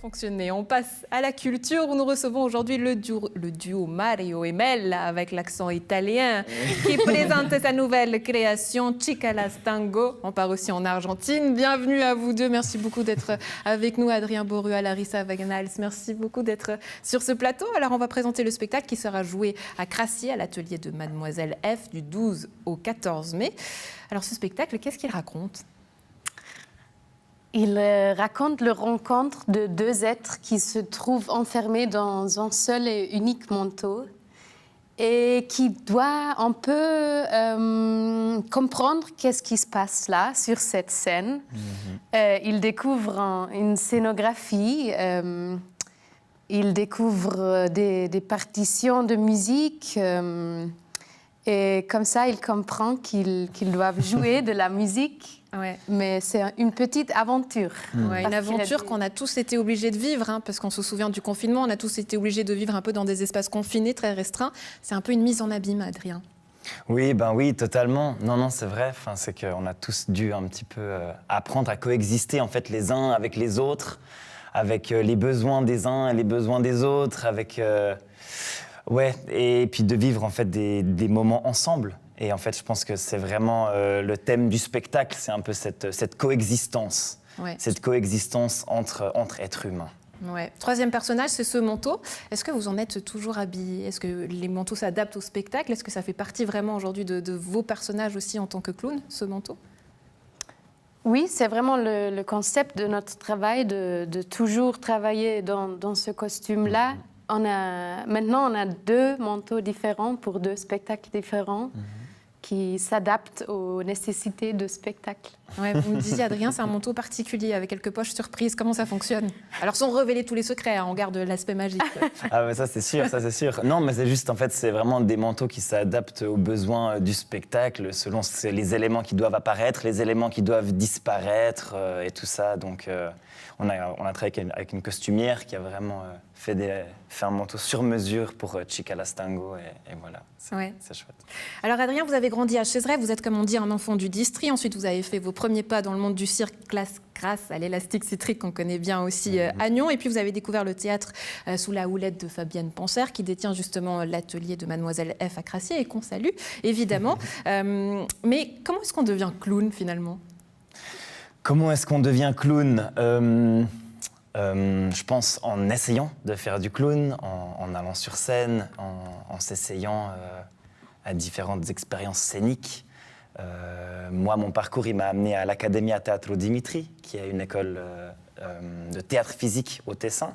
fonctionner. On passe à la culture où nous recevons aujourd'hui le duo Mario et Mella avec l'accent italien qui présente sa nouvelle création Chicalas Tango. On part aussi en Argentine. Bienvenue à vous deux. Merci beaucoup d'être avec nous. Adrien Borua, Larissa Wagnals, merci beaucoup d'être sur ce plateau. Alors on va présenter le spectacle qui sera joué à Crassier, à l'atelier de Mademoiselle F du 12 au 14 mai. Alors ce spectacle, qu'est-ce qu'il raconte ? Il raconte la rencontre de deux êtres qui se trouvent enfermés dans un seul et unique manteau et qui doivent un peu comprendre qu'est-ce qui se passe là, sur cette scène. Ils découvrent une scénographie, ils découvrent des partitions de musique et comme ça, ils comprennent qu'ils doivent jouer de la musique. Ouais. Mais c'est une petite aventure. Ouais, une aventure qu'on a tous été obligés de vivre, hein, parce qu'on se souvient du confinement, on a tous été obligés de vivre un peu dans des espaces confinés, très restreints. C'est un peu une mise en abîme, Adrien. Oui, oui, totalement. Non, c'est vrai. Enfin, c'est qu'on a tous dû un petit peu apprendre à coexister en fait les uns avec les autres, avec les besoins des uns et les besoins des autres, avec ouais, et puis de vivre en fait des moments ensemble. Et en fait, je pense que c'est vraiment le thème du spectacle, c'est un peu cette coexistence, ouais. Cette coexistence entre êtres humains. Ouais. Troisième personnage, c'est ce manteau. Est-ce que vous en êtes toujours habillé ? Est-ce que les manteaux s'adaptent au spectacle ? Est-ce que ça fait partie vraiment aujourd'hui de vos personnages aussi en tant que clown, ce manteau ? Oui, c'est vraiment le concept de notre travail, de toujours travailler dans ce costume-là. Maintenant, on a deux manteaux différents pour deux spectacles différents. Qui s'adaptent aux nécessités de spectacle. Ouais, vous me disiez, Adrien, c'est un manteau particulier avec quelques poches surprises. Comment ça fonctionne ? Alors, sans révéler tous les secrets, hein, on garde l'aspect magique. Ah, mais ça, c'est sûr, ça, c'est sûr. Non, mais c'est juste, en fait, c'est vraiment des manteaux qui s'adaptent aux besoins du spectacle, selon les éléments qui doivent apparaître, les éléments qui doivent disparaître et tout ça. Donc, on a travaillé avec une costumière qui a vraiment fait un manteau sur mesure pour Chicalas Tango et voilà, c'est chouette. Alors Adrien, vous avez grandi à Chézeray, vous êtes comme on dit un enfant du district, ensuite vous avez fait vos premiers pas dans le monde du cirque grâce à l'élastique citrique qu'on connaît bien aussi à Nyon, et puis vous avez découvert le théâtre sous la houlette de Fabienne Panser qui détient justement l'atelier de Mademoiselle F à Crassier et qu'on salue évidemment. Mais comment est-ce qu'on devient clown finalement ? Comment est-ce qu'on devient clown ? Je pense en essayant de faire du clown, en allant sur scène, en s'essayant à différentes expériences scéniques. Moi, mon parcours, il m'a amené à l'Accademia Teatro Dimitri, qui est une école de théâtre physique au Tessin,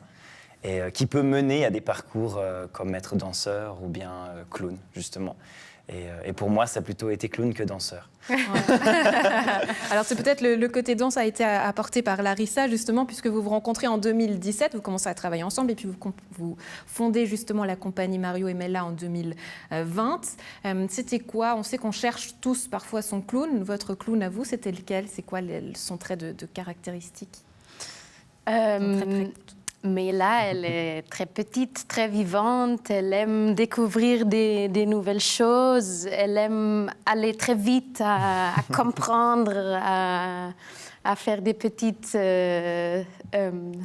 et qui peut mener à des parcours comme maître danseur ou bien clown, justement. Et pour moi, ça a plutôt été clown que danseur. Ouais. Alors c'est peut-être le côté danse a été apporté par Larissa justement puisque vous vous rencontrez en 2017, vous commencez à travailler ensemble et puis vous fondez justement la compagnie Mario et Mella en 2020. C'était quoi ? On sait qu'on cherche tous parfois son clown. Votre clown à vous, c'était lequel ? C'est quoi son trait de caractéristique ? Mais là, elle est très petite, très vivante. Elle aime découvrir des nouvelles choses. Elle aime aller très vite à comprendre, à faire des petites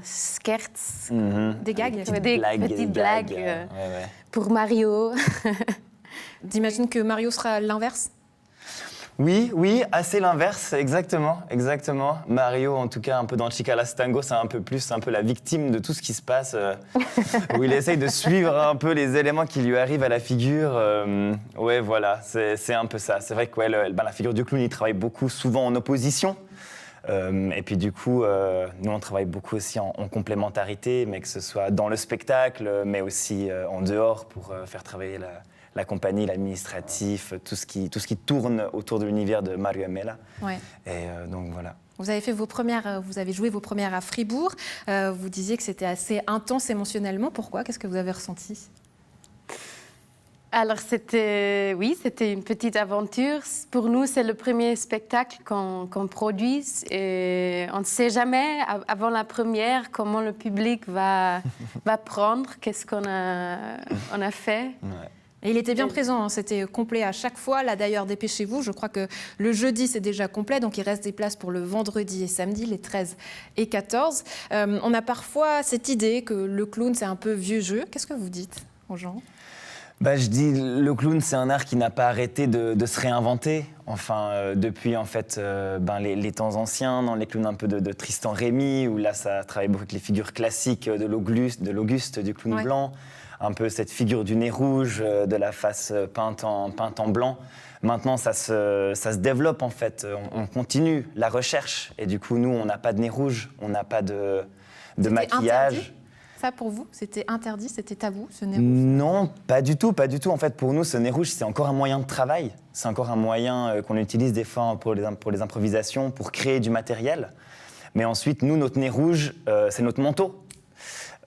skirts. Des gags. Des petites blagues pour Mario. J'imagine que Mario sera l'inverse ? Oui, assez l'inverse, exactement. Mario, en tout cas, un peu dans Chicalas Tango, c'est un peu la victime de tout ce qui se passe, où il essaye de suivre un peu les éléments qui lui arrivent à la figure. Ouais, voilà, c'est un peu ça. C'est vrai que la figure du clown, il travaille beaucoup, souvent en opposition. Et puis du coup, nous, on travaille beaucoup aussi en complémentarité, mais que ce soit dans le spectacle, mais aussi en dehors pour faire travailler la compagnie, l'administratif, tout ce qui tourne autour de l'univers de Mario et Mella. Ouais. Et donc voilà. Vous avez joué vos premières à Fribourg. Vous disiez que c'était assez intense émotionnellement. Pourquoi ? Qu'est-ce que vous avez ressenti ? Alors c'était une petite aventure. Pour nous, c'est le premier spectacle qu'on produit et on ne sait jamais avant la première comment le public va prendre, qu'est-ce qu'on a fait. Ouais. Et il était bien présent, hein, c'était complet à chaque fois. Là d'ailleurs, dépêchez-vous, je crois que le jeudi c'est déjà complet, donc il reste des places pour le vendredi et samedi, les 13 et 14. On a parfois cette idée que le clown c'est un peu vieux jeu. Qu'est-ce que vous dites aux gens ? Je dis, le clown, c'est un art qui n'a pas arrêté de se réinventer. Enfin, depuis en fait les temps anciens, dans les clowns un peu de Tristan Rémy, où là ça travaille beaucoup avec les figures classiques de l'Auguste, du clown blanc, un peu cette figure du nez rouge, de la face peinte en blanc. Maintenant, ça se développe en fait. On continue la recherche, et du coup, nous, on n'a pas de nez rouge, on n'a pas de maquillage. Interdit. Ça, pour vous, c'était interdit, c'était tabou, ce nez rouge ? Non, pas du tout, pas du tout. En fait, pour nous, ce nez rouge, c'est encore un moyen de travail. C'est encore un moyen qu'on utilise des fois pour les improvisations, pour créer du matériel. Mais ensuite, nous, notre nez rouge, c'est notre manteau.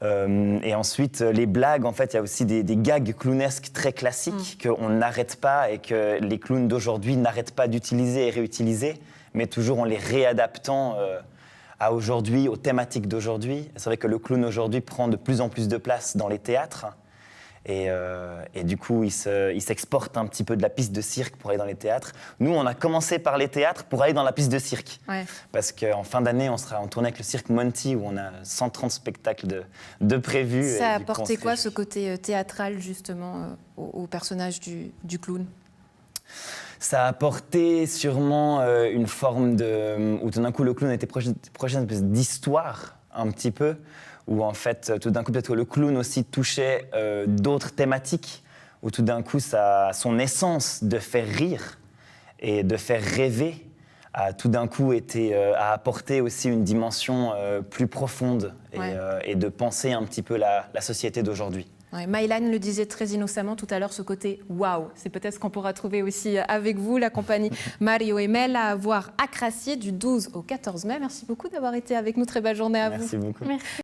Et ensuite, les blagues, en fait, il y a aussi des gags clownesques très classiques qu'on n'arrête pas et que les clowns d'aujourd'hui n'arrêtent pas d'utiliser et réutiliser, mais toujours en les réadaptant à aujourd'hui, aux thématiques d'aujourd'hui. C'est vrai que le clown aujourd'hui prend de plus en plus de place dans les théâtres. Et du coup, il s'exporte un petit peu de la piste de cirque pour aller dans les théâtres. Nous, on a commencé par les théâtres pour aller dans la piste de cirque. Ouais. Parce qu'en fin d'année, on sera en tournée avec le cirque Monty, où on a 130 spectacles de prévus. Ça a apporté quoi, ce côté théâtral, justement, au personnage du clown ? Ça a apporté sûrement une forme où tout d'un coup, le clown était proche d'histoire, un petit peu. Où en fait, tout d'un coup, peut-être que le clown aussi touchait d'autres thématiques, où tout d'un coup, son essence de faire rire et de faire rêver a tout d'un coup a apporté aussi une dimension plus profonde et de penser un petit peu la société d'aujourd'hui. Ouais, Maïlan le disait très innocemment tout à l'heure, ce côté waouh. C'est peut-être ce qu'on pourra trouver aussi avec vous, la compagnie Mario et Mel, à voir à Crassier du 12 au 14 mai. Merci beaucoup d'avoir été avec nous. Très belle journée à vous. Merci beaucoup. Merci.